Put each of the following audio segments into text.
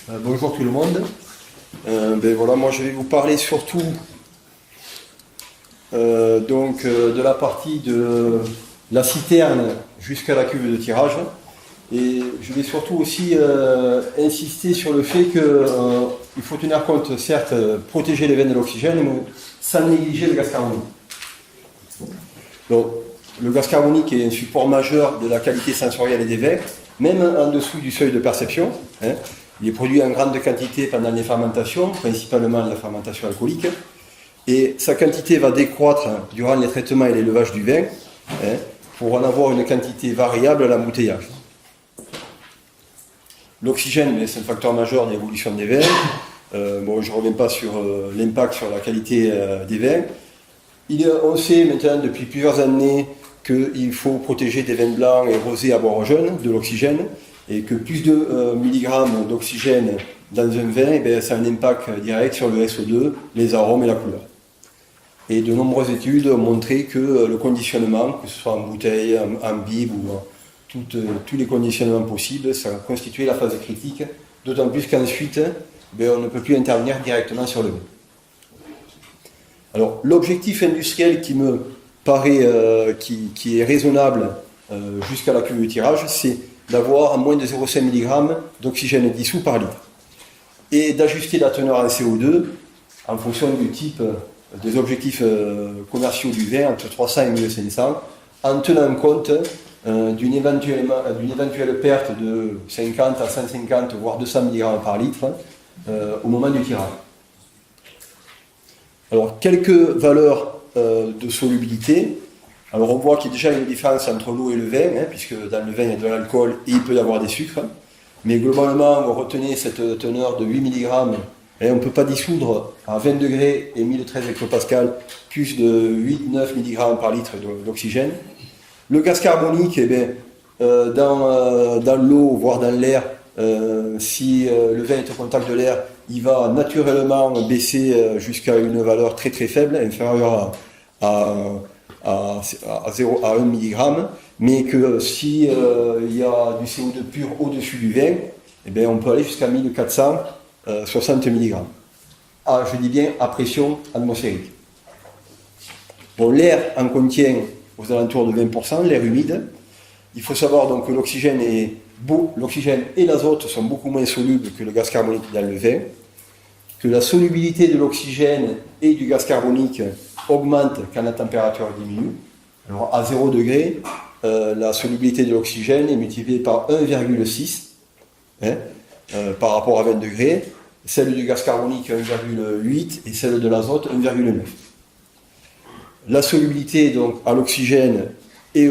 Bonjour tout le monde. Voilà, moi je vais vous parler surtout de la partie de la citerne jusqu'à la cuve de tirage. Et je vais surtout aussi insister sur le fait qu'il faut tenir compte, certes, protéger les veines de l'oxygène, mais sans négliger le gaz carbonique. Donc, le gaz carbonique est un support majeur de la qualité sensorielle des vins, même en dessous du seuil de perception. Il est produit en grande quantité pendant les fermentations, principalement la fermentation alcoolique, et sa quantité va décroître durant les traitements et l'élevage du vin, pour en avoir une quantité variable à l'embouteillage. L'oxygène, c'est un facteur majeur de l'évolution des vins. Je ne reviens pas sur l'impact sur la qualité des vins. On sait maintenant depuis plusieurs années qu'il faut protéger des vins blancs et rosés à boire jeune de l'oxygène, et que plus de milligrammes d'oxygène dans un vin, ça a un impact direct sur le SO2, les arômes et la couleur. Et de nombreuses études ont montré que le conditionnement, que ce soit en bouteille, en bib ou tous les conditionnements possibles, ça constituait la phase critique, d'autant plus qu'ensuite, on ne peut plus intervenir directement sur le vin. Alors, l'objectif industriel qui me paraît qui est raisonnable jusqu'à la cuve de tirage, c'est d'avoir moins de 0,5 mg d'oxygène dissous par litre. Et d'ajuster la teneur en CO2 en fonction du type des objectifs commerciaux du vin, entre 300 et 1500, en tenant compte d'une éventuelle perte de 50 à 150, voire 200 mg par litre au moment du tirage. Alors, quelques valeurs de solubilité. Alors, on voit qu'il y a déjà une différence entre l'eau et le vin, puisque dans le vin, il y a de l'alcool et il peut y avoir des sucres. Mais globalement, retenez cette teneur de 8 mg, et on ne peut pas dissoudre à 20 degrés et 1013 hectopascales plus de 8-9 mg par litre d'oxygène. Le gaz carbonique, dans l'eau, voire dans l'air, si le vin est au contact de l'air, il va naturellement baisser jusqu'à une valeur très très faible, inférieure à 1 mg, mais que si il y a du CO2 pur au-dessus du vin, on peut aller jusqu'à 1460 mg. Je dis bien à pression atmosphérique. Bon, l'air en contient aux alentours de 20%, l'air humide. Il faut savoir donc que l'oxygène et l'azote sont beaucoup moins solubles que le gaz carbonique dans le vin, que la solubilité de l'oxygène et du gaz carbonique augmente quand la température diminue. Alors à 0 degré, la solubilité de l'oxygène est multipliée par 1,6 par rapport à 20 degrés, celle du gaz carbonique 1,8 et celle de l'azote 1,9. La solubilité donc à l'oxygène et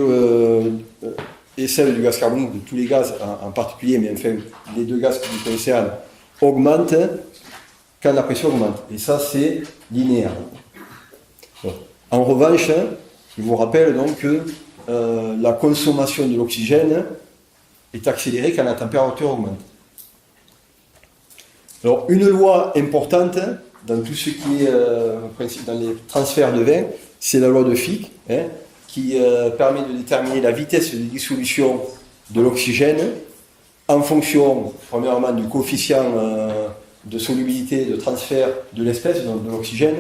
celle du gaz carbonique, de tous les gaz en particulier, mais enfin les deux gaz qui nous concernent, augmentent quand la pression augmente. Et ça, c'est linéaire. En revanche, je vous rappelle donc que la consommation de l'oxygène est accélérée quand la température augmente. Alors, une loi importante dans tout ce qui est dans les transferts de vin, c'est la loi de Fick, qui permet de déterminer la vitesse de dissolution de l'oxygène en fonction, premièrement, du coefficient de solubilité, de transfert de l'espèce, donc de l'oxygène.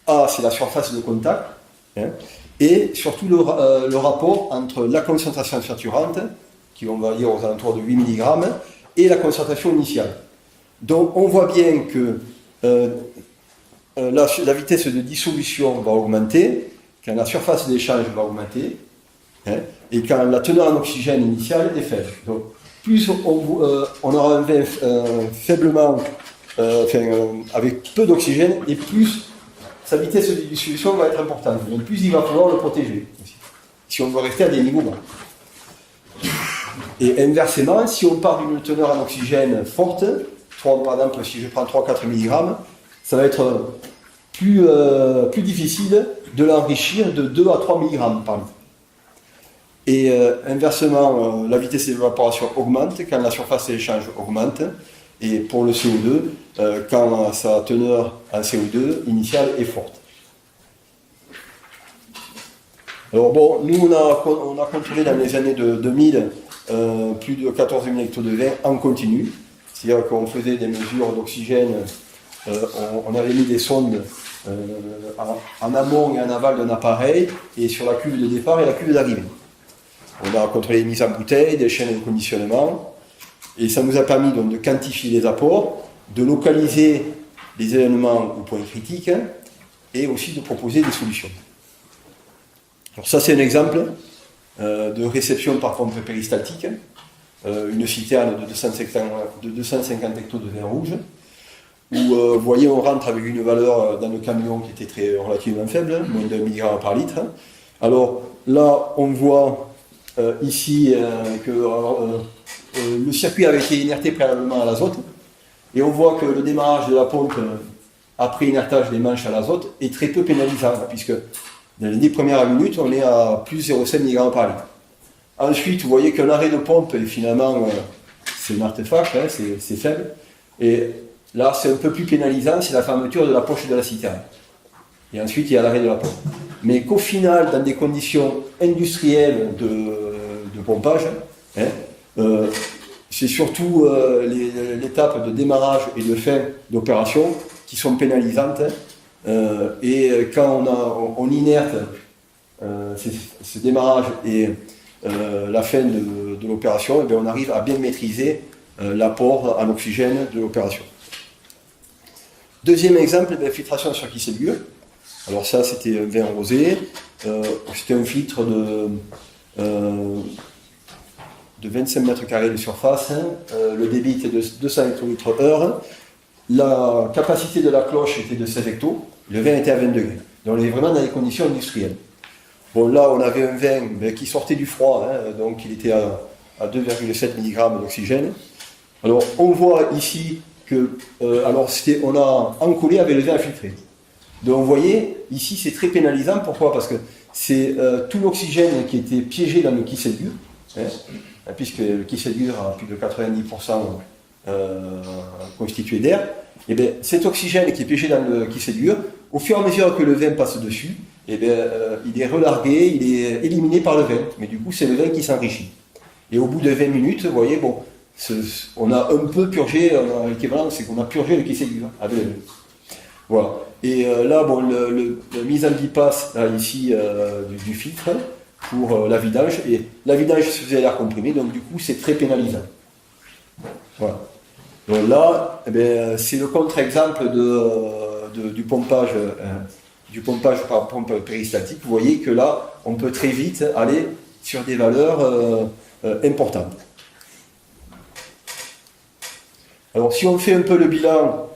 A, c'est la surface de contact, et surtout le rapport entre la concentration saturante, qui on va dire aux alentours de 8 mg, et la concentration initiale. Donc on voit bien que la vitesse de dissolution va augmenter, quand la surface d'échange va augmenter, et quand la teneur en oxygène initiale est faible. Donc plus on aura un vin faiblement, avec peu d'oxygène, et plus sa vitesse de dissolution va être importante. Donc plus il va falloir le protéger, si on veut rester à des niveaux bas. Et inversement, si on part d'une teneur en oxygène forte, par exemple si je prends 3-4 mg, ça va être plus difficile de l'enrichir de 2 à 3 mg par litre. Et inversement, la vitesse d'évaporation augmente quand la surface d'échange augmente, et pour le CO2, quand sa teneur en CO2 initiale est forte. Alors bon, nous on a contrôlé dans les années 2000 plus de 14 000 hectos de vin en continu, C'est-à-dire qu'on faisait des mesures d'oxygène, on avait mis des sondes en amont et en aval d'un appareil, et sur la cuve de départ et la cuve d'arrivée. On a contrôlé les mises en bouteille, des chaînes de conditionnement, et ça nous a permis donc de quantifier les apports, de localiser les événements au point critique, et aussi de proposer des solutions. Alors ça, c'est un exemple de réception par pompe péristaltique, une citerne de 250 hectos de vin rouge, où vous voyez, on rentre avec une valeur dans le camion qui était relativement faible, moins de 1 mg par litre. Alors là, on voit ici que le circuit avait été inerté préalablement à l'azote, et on voit que le démarrage de la pompe après inertage des manches à l'azote est très peu pénalisant, puisque dans les 10 premières minutes, on est à plus 0,5 mg par litre. Ensuite, vous voyez qu'un arrêt de pompe, et finalement, c'est un artefact, hein, c'est faible. Et là, c'est un peu plus pénalisant, c'est la fermeture de la poche de la citerne. Et ensuite, il y a l'arrêt de la pompe. Mais qu'au final, dans des conditions industrielles de pompage, hein, c'est surtout l'étape de démarrage et de fin d'opération qui sont pénalisantes. Et quand on inerte ce démarrage et la fin de l'opération, eh bien, on arrive à bien maîtriser l'apport en oxygène de l'opération. Deuxième exemple, filtration sur Kieselguhr. Alors ça, c'était un vin rosé. C'était un filtre de 25 mètres carrés de surface. Le débit était de 200 hectolitres/heure. La capacité de la cloche était de 16 hectos. Le vin était à 20 degrés. Donc on est vraiment dans les conditions industrielles. Bon, là, on avait un vin qui sortait du froid, hein, donc il était à 2,7 mg d'oxygène. Alors, on voit ici que, on a encollé avec le vin infiltré. Donc, vous voyez, ici, c'est très pénalisant. Pourquoi? Parce que c'est tout l'oxygène qui était piégé dans le Kieselguhr, hein, puisque le Kieselguhr a plus de 90% constitué d'air. Et bien, cet oxygène qui est piégé dans le Kieselguhr, au fur et à mesure que le vin passe dessus, eh bien, il est relargué, il est éliminé par le vin. Mais du coup, c'est le vin qui s'enrichit. Et au bout de 20 minutes, vous voyez, bon, on a un peu purgé, l'équivalent, c'est qu'on a purgé le Kieselguhr avec le vin. Voilà. Et là, bon, la mise en bypass, là, ici, du filtre pour la vidange. Et la vidange se faisait à l'air comprimé, donc du coup, c'est très pénalisant. Voilà. Donc là, eh bien, c'est le contre-exemple du pompage. Du pompage par pompe péristaltique, vous voyez que là, on peut très vite aller sur des valeurs importantes. Alors, si on fait un peu le bilan,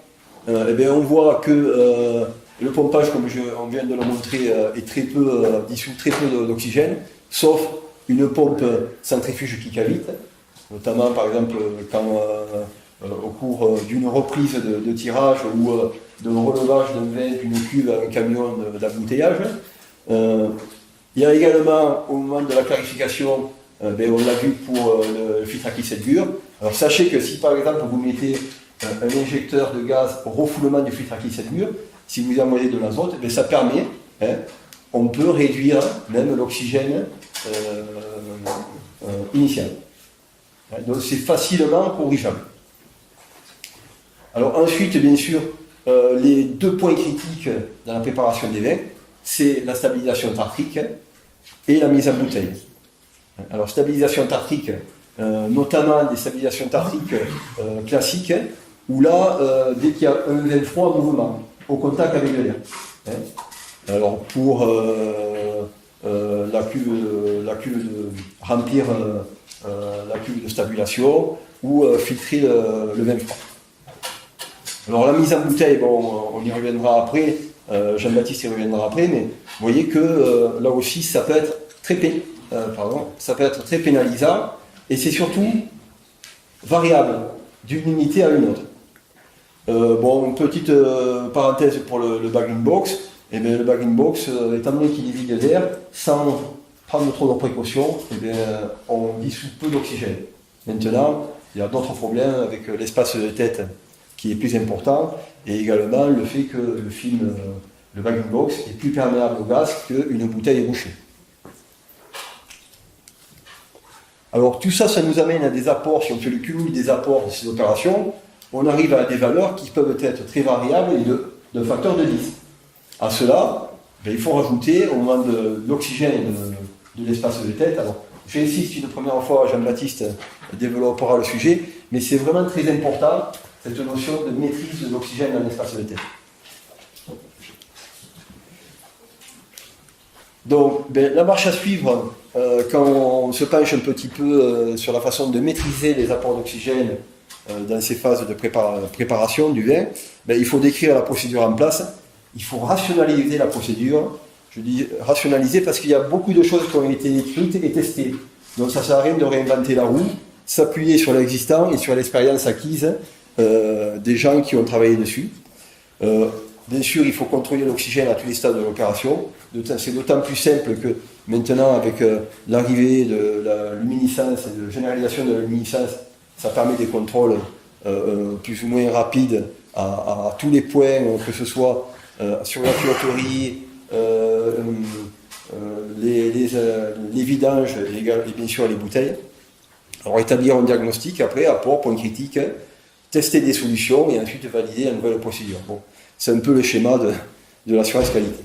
eh bien, on voit que le pompage, comme on vient de le montrer, est très peu, dissout très peu d'oxygène, sauf une pompe centrifuge qui cavite, notamment, par exemple, quand au cours d'une reprise de tirage ou de relevage d'un vin d'une cuve à un camion d'embouteillage. Il y a également, au moment de la clarification, on l'a vu pour le filtre à Kieselguhr. Alors sachez que si par exemple vous mettez un injecteur de gaz au refoulement du filtre à Kieselguhr, si vous envoyez de l'azote, ça permet, on peut réduire même l'oxygène initial. Donc c'est facilement corrigeable. Alors ensuite, bien sûr, les deux points critiques dans la préparation des vins, c'est la stabilisation tartrique et la mise en bouteille. Alors stabilisation tartrique, notamment des stabilisations tartriques classiques, où là, dès qu'il y a un vin froid, mouvement, au contact avec l'air. Alors pour la cuve de remplir la cuve de stabilisation ou filtrer le vin froid. Alors la mise en bouteille, bon, on y reviendra après, Jean-Baptiste y reviendra après, mais vous voyez que là aussi ça peut être très pénalisant, et c'est surtout variable d'une unité à une autre. Bon, une petite parenthèse pour le bag-in box. Eh bien, le bag-in box, étant donné qu'il est vide d'air, sans prendre trop de précautions, eh bien, on dissout peu d'oxygène. Maintenant, il y a d'autres problèmes avec l'espace de tête qui est plus important, et également le fait que le bag-in box est plus perméable au gaz qu'une bouteille bouchée. Alors tout ça, ça nous amène à des apports, si on fait le cumul des apports de ces opérations, on arrive à des valeurs qui peuvent être très variables et d'un facteur de 10. À cela, il faut rajouter au moment de l'oxygène de l'espace de tête. Alors, j'insiste une première fois, Jean-Baptiste développera le sujet, mais c'est vraiment très important, cette notion de maîtrise de l'oxygène dans l'espace de tête. Donc, la marche à suivre, quand on se penche un petit peu sur la façon de maîtriser les apports d'oxygène dans ces phases de préparation du vin, il faut décrire la procédure en place, il faut rationaliser la procédure. Je dis rationaliser parce qu'il y a beaucoup de choses qui ont été écrites et testées. Donc ça ne sert à rien de réinventer la roue, s'appuyer sur l'existant et sur l'expérience acquise des gens qui ont travaillé dessus. Bien sûr, il faut contrôler l'oxygène à tous les stades de l'opération. C'est d'autant plus simple que maintenant, avec l'arrivée de la luminescence et de la généralisation de la luminescence, ça permet des contrôles plus ou moins rapides à tous les points, que ce soit sur la tuyauterie, les vidanges et bien sûr les bouteilles. Alors établir un diagnostic, après, apport, point critique, tester des solutions et ensuite valider la nouvelle procédure. Bon, c'est un peu le schéma de l'assurance qualité.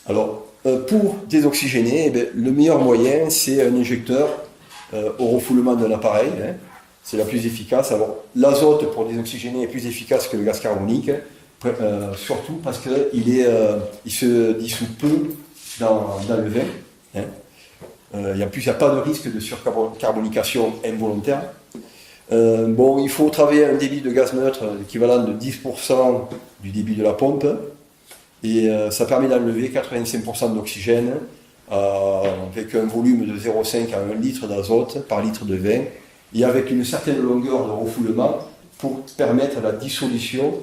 Alors, pour désoxygéner, le meilleur moyen, c'est un injecteur au refoulement d'un appareil. C'est la plus efficace. Alors, l'azote pour désoxygéner est plus efficace que le gaz carbonique, surtout parce qu'il se dissout peu dans le vin. En plus, il n'y a pas de risque de surcarbonication involontaire. Il faut travailler à un débit de gaz neutre équivalent de 10% du débit de la pompe. Et ça permet d'enlever 85% d'oxygène avec un volume de 0,5 à 1 litre d'azote par litre de vin et avec une certaine longueur de refoulement pour permettre la dissolution,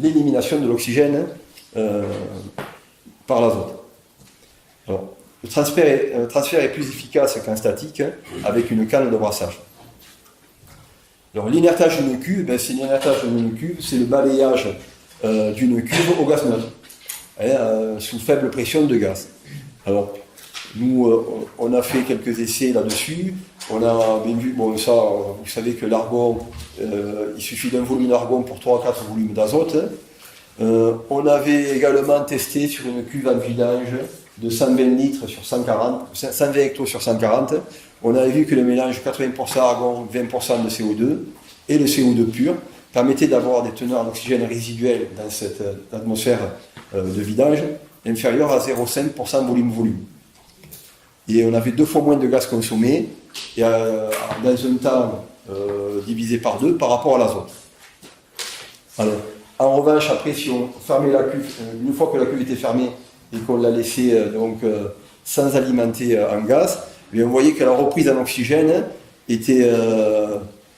l'élimination de l'oxygène par l'azote. Alors, le transfert est plus efficace qu'en statique avec une canne de brassage. Alors, l'inertage d'une cuve, c'est l'inertage d'une cuve, c'est le balayage d'une cuve au gaz neutre, sous faible pression de gaz. Alors, nous, on a fait quelques essais là-dessus. On a bien vu, ça, vous savez que l'argon, il suffit d'un volume d'argon pour 3 à 4 volumes d'azote. On avait également testé sur une cuve en vidange de 120 litres sur 140, 120 hectos sur 140. On avait vu que le mélange 80% argon, 20% de CO2 et le CO2 pur permettait d'avoir des teneurs d'oxygène résiduelles dans cette atmosphère de vidange inférieure à 0,5% volume-volume. Et on avait 2 fois moins de gaz consommé et dans un temps divisé par 2 par rapport à l'azote. Alors, en revanche, après, si on fermait la cuve, une fois que la cuve était fermée et qu'on l'a laissée sans alimenter en gaz, on voyait que la reprise en oxygène était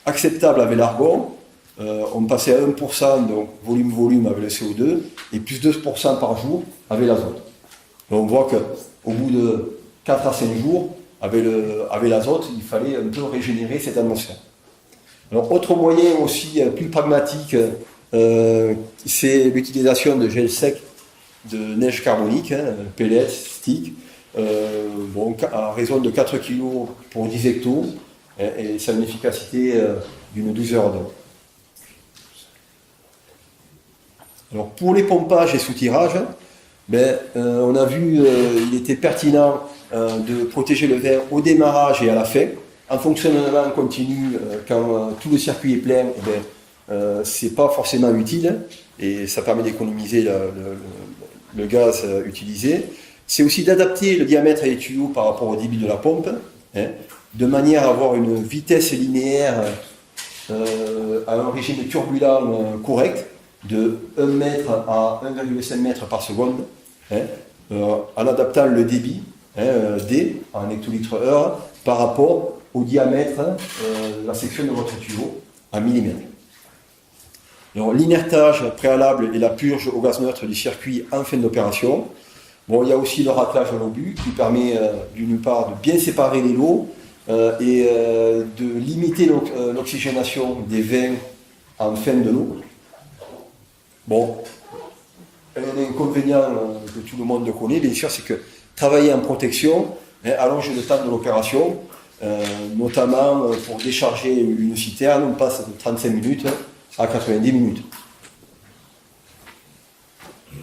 acceptable avec l'argon. On passait à 1% donc volume-volume avec le CO2 et plus 2% par jour avec l'azote. On voit qu'au bout de 4 à 5 jours, avec l'azote, il fallait un peu régénérer cette atmosphère. Alors, autre moyen aussi plus pragmatique, c'est l'utilisation de gel sec de neige carbonique, pellets, stick, à raison de 4 kg pour 10 hectos, et ça a une efficacité d'une 12 heures d'eau. Alors, pour les pompages et soutirages, on a vu qu'il était pertinent de protéger le vin au démarrage et à la fin. En fonctionnement continu, quand tout le circuit est plein, c'est pas forcément utile et ça permet d'économiser le gaz utilisé. C'est aussi d'adapter le diamètre des tuyaux par rapport au débit de la pompe, de manière à avoir une vitesse linéaire à un régime turbulent correct de 1 mètre à 1,5 mètre par seconde, en adaptant le débit D en hectolitres heure par rapport au diamètre de la section de votre tuyau en millimètres. Alors, l'inertage préalable et la purge au gaz neutre du circuit en fin d'opération. Il y a aussi le raclage à l'obus qui permet d'une part de bien séparer les lots et de limiter l'oxygénation des vins en fin de lot. Un inconvénient que tout le monde connaît, bien sûr, c'est que travailler en protection, allonge le temps de l'opération, notamment pour décharger une citerne, on passe de 35 minutes à 90 minutes.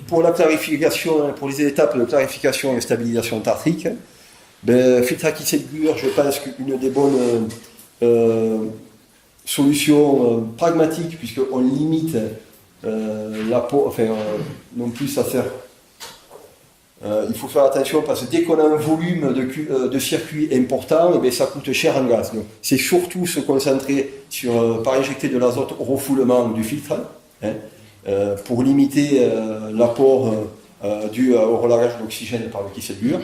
Pour la clarification, pour les étapes de clarification et stabilisation tartrique, filtre à Kissel-Gur, je pense qu'une des bonnes solutions pragmatiques, puisqu'on limite non plus ça sert. Il faut faire attention parce que dès qu'on a un volume de circuit important, ça coûte cher en gaz. Donc, c'est surtout se concentrer par injecter de l'azote au refoulement du filtre, pour limiter l'apport dû au relâchage d'oxygène par le Kissel-Gur.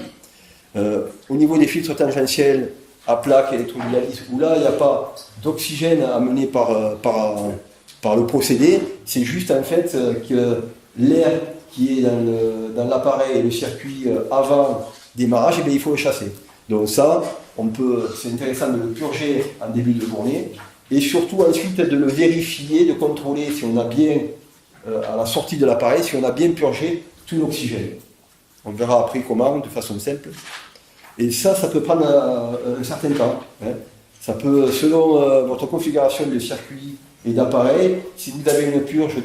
Au niveau des filtres tangentiels à plaque électrolyse, où là il n'y a pas d'oxygène amené par le procédé, c'est juste en fait que l'air qui est dans l'appareil et le circuit avant démarrage, il faut le chasser. Donc ça, c'est intéressant de le purger en début de journée, et surtout ensuite de le vérifier, de contrôler si on a bien, à la sortie de l'appareil, si on a bien purgé tout l'oxygène. On verra après comment, de façon simple. Et ça peut prendre un certain temps. Ça peut, selon votre configuration de circuit et d'appareil, si vous avez une purge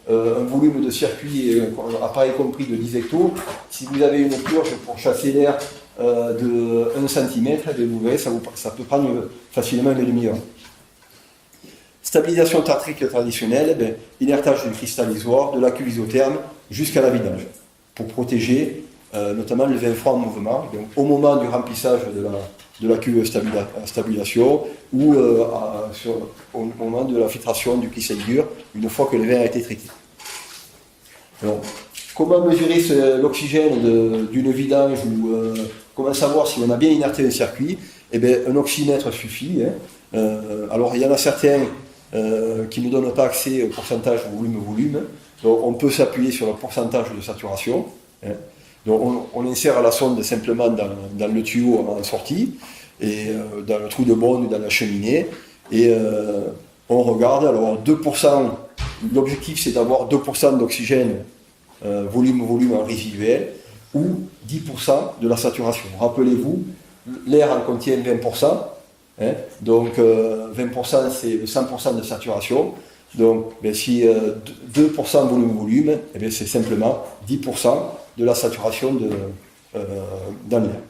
un volume de circuit, appareil compris de 10 hectos, si vous avez une purge pour chasser l'air de 1 cm, vous verrez, ça peut prendre facilement une demi-heure. Stabilisation tartrique traditionnelle, inertage du cristal isoire, de la cuve isotherme jusqu'à la vidange, pour protéger notamment le vin froid en mouvement, donc au moment du remplissage de la cuve stabilisation ou au moment de la filtration du Kissel-Gur, une fois que le vin a été traité. Alors, comment mesurer l'oxygène d'une vidange ou comment savoir si on a bien inerté un circuit? Un oxymètre suffit. Alors il y en a certains qui ne donnent pas accès au pourcentage volume-volume, donc on peut s'appuyer sur le pourcentage de saturation. Donc on insère la sonde simplement dans le tuyau en sortie, et dans le trou de bonde ou dans la cheminée, et on regarde. Alors 2%, l'objectif c'est d'avoir 2% d'oxygène volume en résiduel, ou 10% de la saturation. Rappelez-vous, l'air en contient 20%, donc 20% c'est 100% de saturation. Donc si 2% volume, c'est simplement 10% de la saturation dans l'air.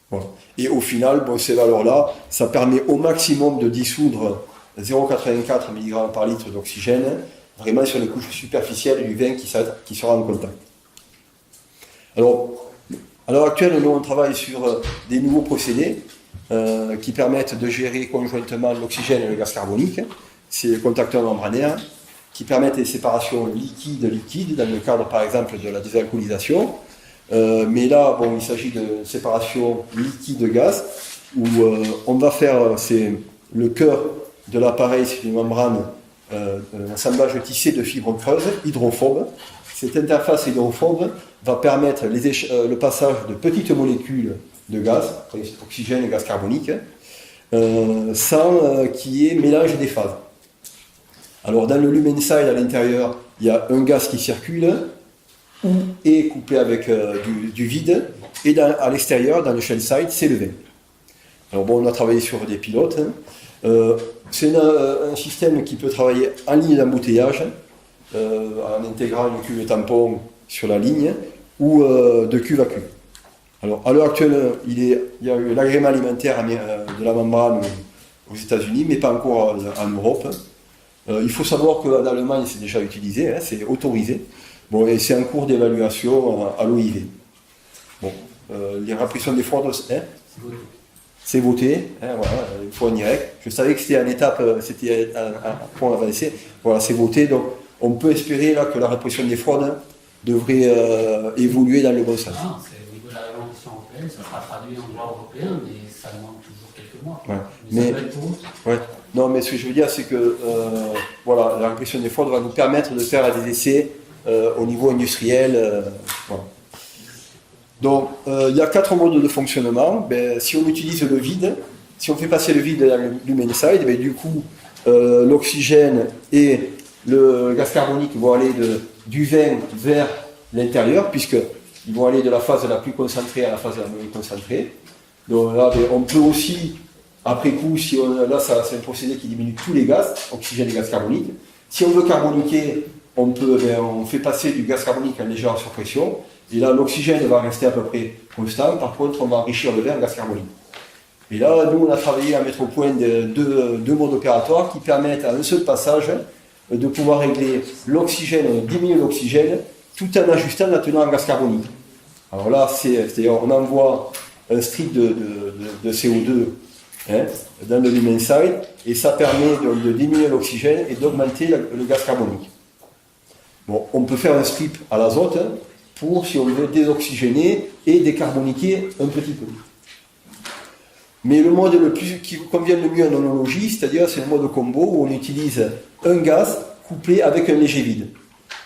Voilà. Et au final, ces valeurs-là, ça permet au maximum de dissoudre 0,84 mg par litre d'oxygène, vraiment sur les couches superficielles du vin qui sera en contact. Alors, à l'heure actuelle, nous on travaille sur des nouveaux procédés qui permettent de gérer conjointement l'oxygène et le gaz carbonique. C'est les contacteurs membranaires qui permettent les séparations liquide-liquide dans le cadre par exemple de la désalcoolisation. Mais là, il s'agit de séparation liquide-gaz où on va faire, c'est le cœur de l'appareil, c'est une membrane, un assemblage tissé de fibres creuses hydrophobes. Cette interface hydrophobe va permettre le passage de petites molécules de gaz, oxygène et gaz carbonique, sans qu'il y ait mélange des phases. Alors dans le lumen side à l'intérieur, il y a un gaz qui circule ou est couplé avec du vide, et à l'extérieur, dans le shell side, c'est le vin. Alors on a travaillé sur des pilotes. C'est un système qui peut travailler en ligne d'embouteillage, en intégrant une cuve tampon sur la ligne, ou de cuve à cuve. Alors à l'heure actuelle, il y a eu l'agrément alimentaire de la membrane aux États-Unis, mais pas encore en Europe. Il faut savoir qu'en Allemagne, c'est déjà utilisé, c'est autorisé. Et c'est en cours d'évaluation à l'OIV. Les répressions des fraudes, c'est voté, voilà, il faut en direct. Je savais que c'était en étape, c'était un point avancé. Voilà, c'est voté, donc on peut espérer là que la répression des fraudes devrait évoluer dans le bon sens. Au niveau de la réglementation européenne, ça sera traduit en droit européen, mais ça demande toujours quelques mois. Ouais. Non, mais ce que je veux dire, c'est que la répression des fraudes va nous permettre de faire des essais au niveau industriel. Voilà. Donc, il y a 4 modes de fonctionnement. Si on utilise le vide, si on fait passer le vide dans le lumen side, du coup, l'oxygène et le gaz carbonique vont aller du vin vers l'intérieur, puisque ils vont aller de la phase la plus concentrée à la phase la moins concentrée. Donc là, on peut aussi, après coup, là c'est un procédé qui diminue tous les gaz, oxygène et gaz carbonique. Si on veut carboniquer, on fait passer du gaz carbonique en légère surpression, et là l'oxygène va rester à peu près constant. Par contre, on va enrichir le verre en gaz carbonique. Et là, nous, on a travaillé à mettre au point deux modes opératoires qui permettent à un seul passage de pouvoir régler l'oxygène, diminuer l'oxygène, tout en ajustant la teneur en gaz carbonique. Alors là, c'est-à-dire on envoie un strip de CO2 dans le lumen side, et ça permet de diminuer l'oxygène et d'augmenter le gaz carbonique. Bon, on peut faire un strip à l'azote pour, si on veut, désoxygéner et décarboniquer un petit peu. Mais le mode qui vous convient le mieux en onologie, c'est-à-dire c'est le mode combo où on utilise un gaz couplé avec un léger vide.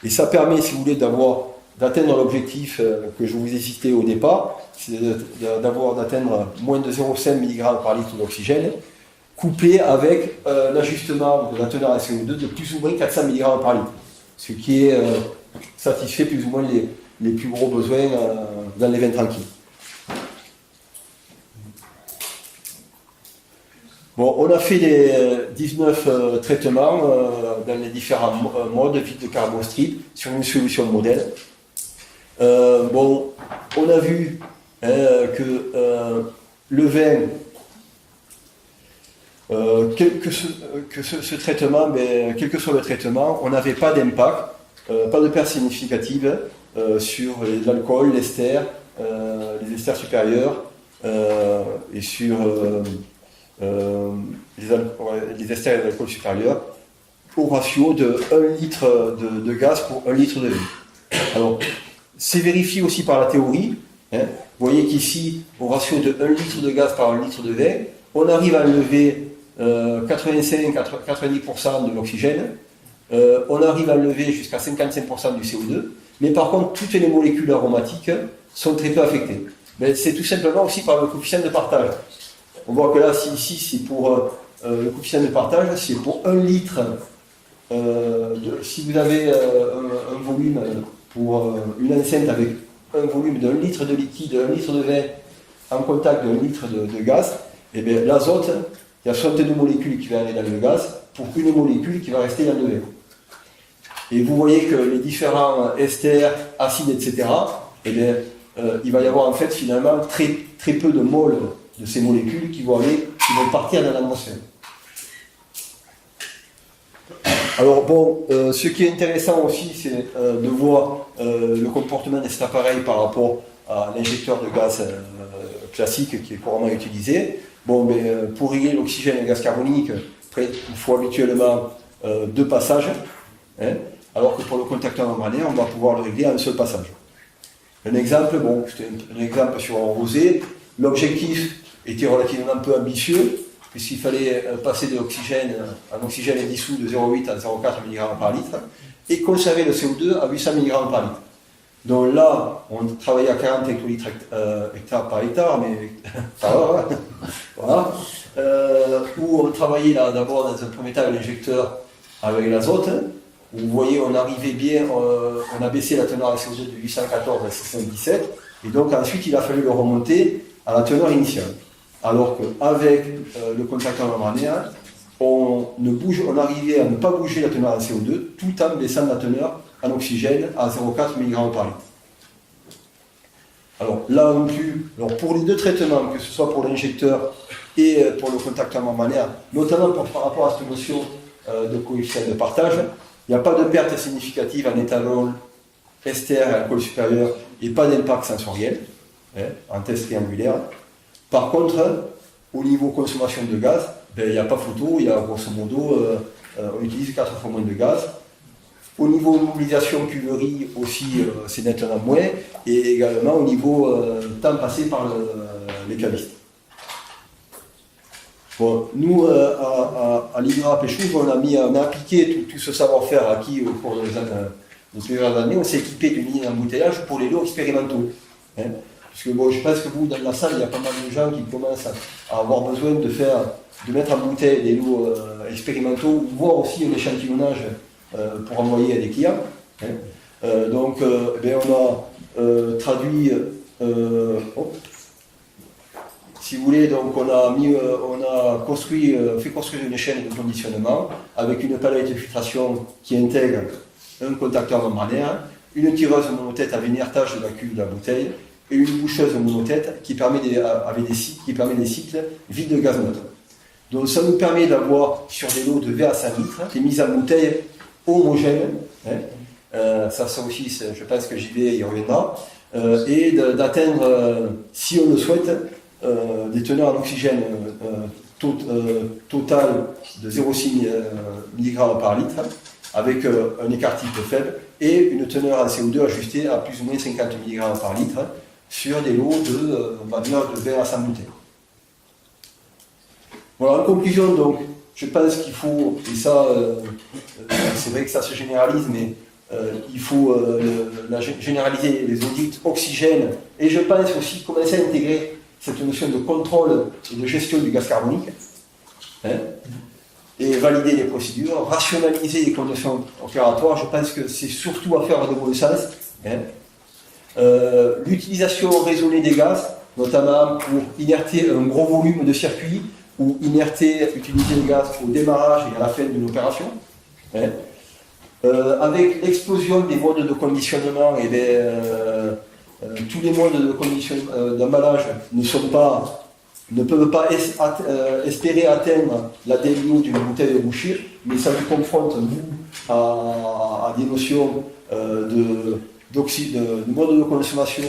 Et ça permet, si vous voulez, d'atteindre l'objectif que je vous ai cité au départ, c'est d'atteindre moins de 0,5 mg par litre d'oxygène, couplé avec l'ajustement de la teneur en CO2 de plus ou moins 400 mg par litre, ce qui satisfait plus ou moins les plus gros besoins dans les vins tranquilles. Bon, on a fait les 19 traitements dans les différents modes vide de carbone strip sur une solution de modèle. Bon, on a vu que le vin, ce traitement, quel que soit le traitement, on n'avait pas d'impact, pas de perte significative sur l'alcool, l'ester, les esters supérieurs et sur les esters et l'alcool supérieur au ratio de 1 litre de gaz pour 1 litre de vin. Alors, c'est vérifié aussi par la théorie. Vous voyez qu'ici, au ratio de 1 litre de gaz par 1 litre de vin, on arrive à enlever 85-90% de l'oxygène, on arrive à enlever jusqu'à 55% du CO2, mais par contre, toutes les molécules aromatiques sont très peu affectées. Mais c'est tout simplement aussi par le coefficient de partage. On voit que là, ici, c'est pour le coefficient de partage, c'est pour 1 litre. Si vous avez un volume pour une enceinte avec un volume d'1 litre de liquide, 1 litre de vin en contact d'1 litre de gaz, et bien l'azote, il y a 62 molécules qui vont aller dans le gaz pour une molécule qui va rester dans le vin. Et vous voyez que les différents esters, acides, etc., et bien, il va y avoir en fait finalement très, très peu de moles de ces molécules qui vont partir dans l'atmosphère. Alors bon, ce qui est intéressant aussi, c'est de voir le comportement de cet appareil par rapport à l'injecteur de gaz classique qui est couramment utilisé. Bon, mais pour régler l'oxygène et le gaz carbonique, il faut habituellement 2 passages, alors que pour le contacteur membranaire, on va pouvoir le régler à un seul passage. Un exemple, bon, c'était un exemple sur un rosé. L'objectif était relativement peu ambitieux, puisqu'il fallait passer de l'oxygène, un oxygène dissous de 0,8 à 0,4 mg par litre, et conserver le CO2 à 800 mg par litre. Donc là, on travaillait à 40 hectolitres hectare par hectare, mais voilà. Où on travaillait là d'abord dans un premier temps l'injecteur avec l'azote, où vous voyez on arrivait bien, on a baissé la teneur en CO2 de 814 à 617, et donc ensuite il a fallu le remonter à la teneur initiale. Alors qu'avec le contacteur membranaire, on arrivait à ne pas bouger la teneur en CO2 tout en baissant la teneur en oxygène à 0,4 mg par litre. Alors là non plus, pour les 2 traitements, que ce soit pour l'injecteur et pour le contacteur membranaire, notamment par rapport à cette notion de coefficient de partage, il n'y a pas de perte significative en éthanol, ester et alcool supérieur et pas d'impact sensoriel en test triangulaire. Par contre, au niveau consommation de gaz, il n'y a pas photo, il y a grosso modo, on utilise 4 fois moins de gaz. Au niveau mobilisation cuverie aussi, c'est nettement moins, et également au niveau temps passé par les cavistes. Bon, nous, à l'INRA Péchouve, on a appliqué tout ce savoir-faire acquis au cours de plusieurs années. On s'est équipé d'une ligne d'embouteillage pour les lots expérimentaux. Parce que bon, je pense que vous, dans la salle, il y a pas mal de gens qui commencent à avoir besoin de mettre en bouteille des lots expérimentaux, voire aussi un échantillonnage pour envoyer à des clients. Donc, on a traduit, si vous voulez, donc on a fait construire une chaîne de conditionnement avec une palette de filtration qui intègre un contacteur membranaire, une tireuse monotête avec inertage de la cuve de la bouteille et une boucheuse monotête qui permet des cycles vides de gaz neutre. Donc ça nous permet d'avoir sur des lots de 20 à 5 litres des mises en bouteille homogènes. Ça aussi, je pense que JB y reviendra. Et d'atteindre, si on le souhaite, des teneurs en oxygène total de 0,6 mg par litre, avec un écart type faible, et une teneur en CO2 ajustée à plus ou moins 50 mg par litre sur des lots de 20 à 100 bouteilles. Voilà, en conclusion, donc, je pense qu'il faut, et ça, c'est vrai que ça se généralise, mais il faut généraliser les audits oxygène, et je pense aussi commencer à intégrer cette notion de contrôle et de gestion du gaz carbonique, et valider les procédures, rationaliser les conditions opératoires. Je pense que c'est surtout à faire de bon sens. L'utilisation raisonnée des gaz, notamment pour inerter un gros volume de circuits, ou utiliser le gaz au démarrage et à la fin d'une opération. Avec l'explosion des modes de conditionnement, tous les modes de conditionnement d'emballage ne peuvent pas espérer atteindre la DLO d'une bouteille de bouchir, mais ça vous confronte, vous, à des notions de mode de consommation,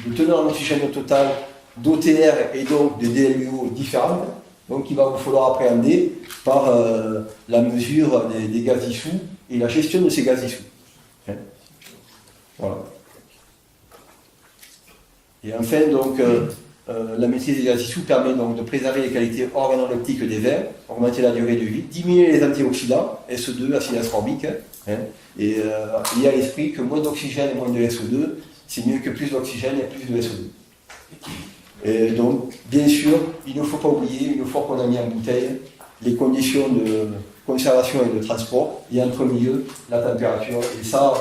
de teneur en oxygène total, d'OTR et donc de DLO différentes. Donc il va vous falloir appréhender par la mesure des gaz dissous et la gestion de ces gaz dissous. Voilà. Et enfin, donc, la maîtrise des gaz dissous permet donc de préserver les qualités organoleptiques des vins, augmenter la durée de vie, diminuer les antioxydants, SO2, acide ascorbique, et il y a à l'esprit que moins d'oxygène et moins de SO2, c'est mieux que plus d'oxygène et plus de SO2. Et donc, bien sûr, il ne faut pas oublier, une fois qu'on a mis en bouteille, les conditions de conservation et de transport, et entre milieu, la température. Et ça,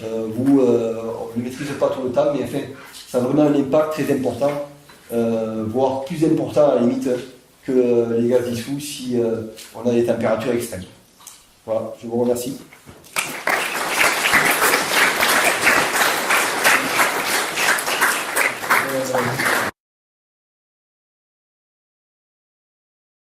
vous on ne maîtrise pas tout le temps, mais enfin, ça a vraiment un impact très important, voire plus important à la limite que les gaz dissous si on a des températures extrêmes. Voilà, je vous remercie.